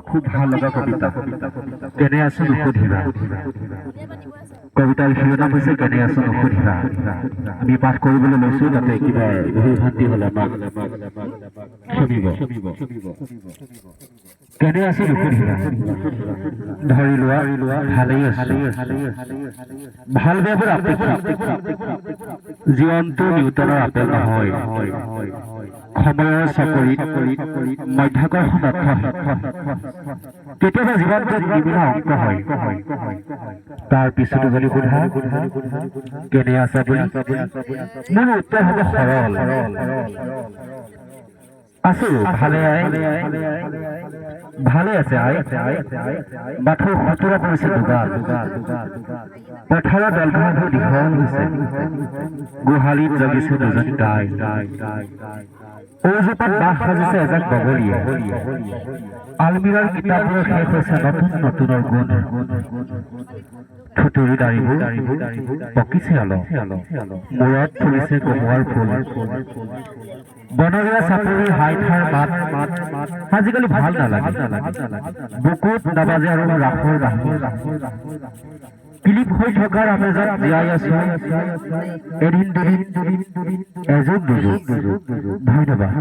খুব ভাল লগা কবিতা কেনে আছো নুসুধিবা কবিতাৰ শিৰোনাম হৈছে কেনে আছো নুসুধিবা আমি পাঠ কৰিবলৈ লৈছো তাতে কিবা ভুল ভ্ৰান্তি হলে ক্ষমিব কেনে আছো নুসুধিবা ধৰি লোৱা ভালেই আছো ভাল বেয়াবোৰ আপেক্ষিক জীৱনটো নিউটনৰ আপেল নহয় সময়ৰ চাকৰিত মধ্যাকৰ্ষণ কেতিয়াবা জীৱনটো নিবিড় অংক হয় তাৰ পিছতো যদি সোধা কেনে আছা বুলি মোৰ উত্তৰ হ'ব সৰল আছো ভালে আছে আই বাথৰ খুতুৰা পৰিছে দুগাল পথাৰৰ দলঘাঁহবোৰ দীঘল হৈছে গোহালিত জগিছে দুজনী গাই ওজোপাত বাঁহ সাজিছে এজাক বগলীয়ে আলমিৰাৰ কিতাপবোৰ শেষ হৈছে নতুনৰ গুণ থুতুৰি দাঢ়িবোৰ পকিছে অলপ মূৰত ফুলিছে কমোৱাৰ ফুল বনৰীয়া চাপৰি হাইঠাৰ মাত আজিকালি ভাল নালাগে বুকুত নাবাজে আৰু ৰাসৰ বাঁহী কিলিপ হৈ থকাৰ আমেজত জীয়াই আছো এদিন দুদিন এযুগ দুযুগ ধন্যবাদ